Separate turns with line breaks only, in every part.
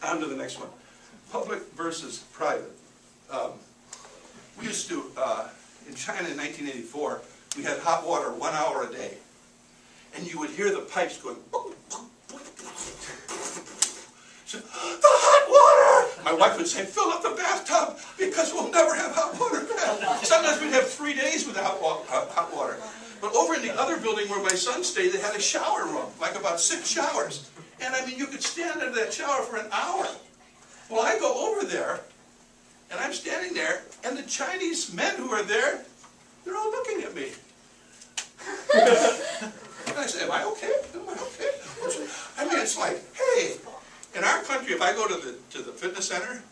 On to the next one. Public versus private. We used to, in China in 1984, we had hot water 1 hour a day. And you would hear the pipes going, so, the hot water! My wife would say, fill up the bathtub because we'll never have hot water again. Sometimes we'd have 3 days without hot water. But over in the other building where my son stayed, they had a shower room, like about 6 showers. And I mean, you could stand under that shower for an hour. Well, I go over there, and I'm standing there, and the Chinese men who are there, they're all looking at me. And I say, am I okay? Am I okay? I mean, it's like, hey, in our country, if I go to the fitness center,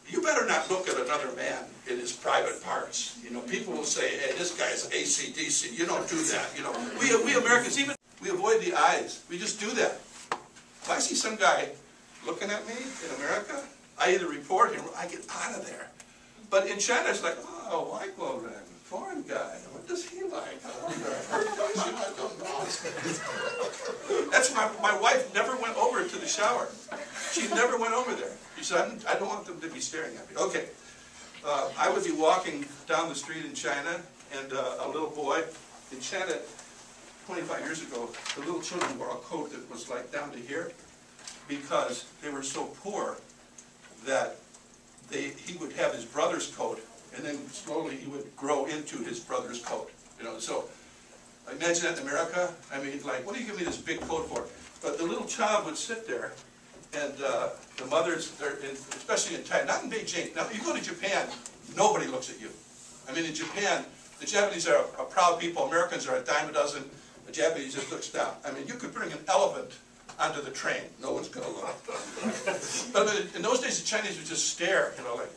you better not look at another man in his private parts. You know, people will say, hey, this guy's AC/DC. You don't do that. You know, we Americans, even, we avoid the eyes. We just do that. If I see some guy looking at me in America, I either report him or I get out of there. But in China, it's like, oh, white woman, foreign guy. What does he like? I don't know. That's why my wife never went over to the shower. She never went over there. She said, I don't want them to be staring at me. Okay. I would be walking down the street in China, and a little boy in China, 25 years ago, the little children wore a coat that was like down to here because they were so poor that he would have his brother's coat, and then slowly he would grow into his brother's coat. You know, so imagine that in America. I mean, like, what do you give me this big coat for? But the little child would sit there, and the mothers, especially in China, not in Beijing. Now, you go to Japan, nobody looks at you. I mean, in Japan, the Japanese are a proud people. Americans are a dime a dozen. The Japanese just looks down. I mean, you could bring an elephant onto the train. No one's going to look. But in those days, the Chinese would just stare, you know, like,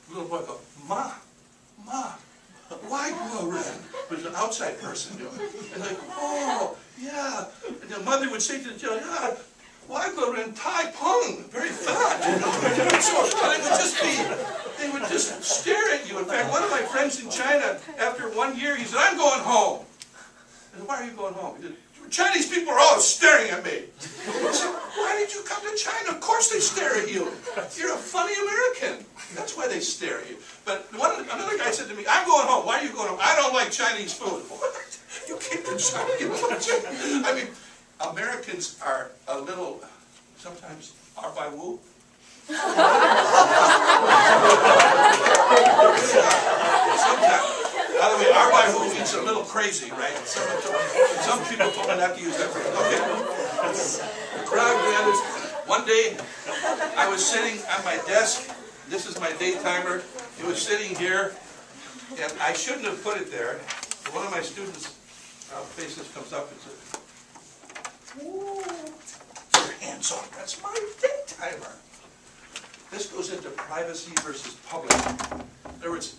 little boy go, Ma, why grow red? It was an outside person doing it. And like, oh, yeah. And the mother would say to the child, yeah, why grow red? Tai Pung, very fat. You know? So they would just stare at you. In fact, one of my friends in China, after 1 year, he said, I'm going home. I said, why are you going home? He said, Chinese people are always staring at me. I said, why did you come to China? Of course they stare at you. You're a funny American. That's why they stare at you. But another guy said to me, I'm going home. Why are you going home? I don't like Chinese food. What? You came to China. You don't like China. I mean, Americans are a little, sometimes, ar-by-woo. Sometimes. By the way, ar-by-woo means a little crazy, right? Some people told me not to use that phrase. Okay. The crowd gathers. One day, I was sitting on my desk. This is my day timer. It was sitting here, and I shouldn't have put it there. One of my students' faces comes up and says, "Ooh, your hands on. That's my day timer." This goes into privacy versus public. In other words,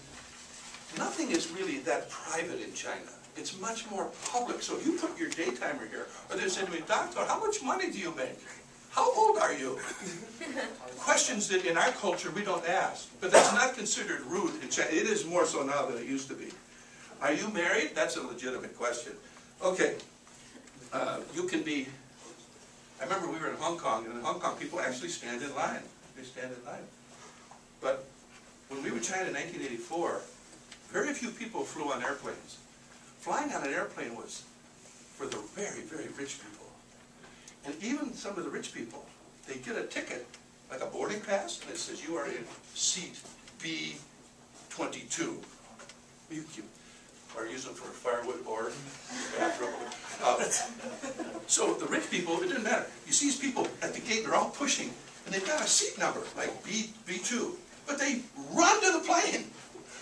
nothing is really that private in China. It's much more public. So if you put your day timer here, or they say to me, Doctor, how much money do you make? How old are you? Questions that in our culture we don't ask. But that's not considered rude in China. It is more so now than it used to be. Are you married? That's a legitimate question. Okay. You can be... I remember we were in Hong Kong, and in Hong Kong people actually stand in line. They stand in line. But when we were in China in 1984, very few people flew on airplanes. Flying on an airplane was for the very, very rich people. And even some of the rich people, they get a ticket, like a boarding pass, and it says you are in seat B22. Or use them for firewood or bathroom. So the rich people, it didn't matter. You see these people at the gate, they're all pushing, and they've got a seat number, like B2. But they run to the plane.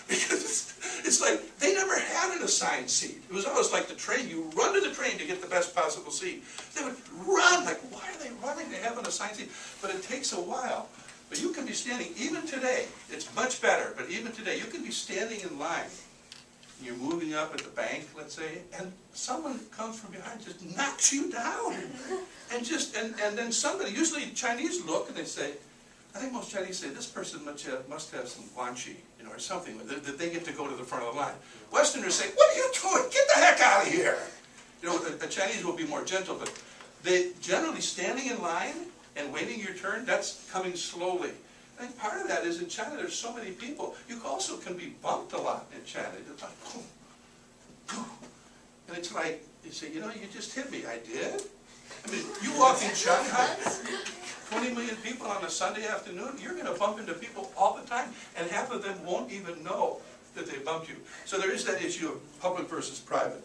Because it's like, they never had an assigned seat. It was always like the train, you run to the train to get the best possible seat. They would run, like, why are they running? They have an assigned seat. But it takes a while. But you can be standing, even today, it's much better, but even today, you can be standing in line. You're moving up at the bank, let's say, and someone comes from behind, just knocks you down. And then somebody, usually Chinese look, and they say, I think most Chinese say, this person must have some guanxi, you know, or something, that they get to go to the front of the line. Westerners say, what are you doing? Get the heck out of here! You know, the Chinese will be more gentle, but they generally standing in line and waiting your turn, that's coming slowly. I think part of that is in China there's so many people. You also can be bumped a lot in China. It's like, boom, boom. And it's like, you say, you know, you just hit me. I did? I mean, you walk in Shanghai, 20 million people on a Sunday afternoon, you're going to bump into people all the time, and half of them won't even know that they bumped you. So there is that issue of public versus private.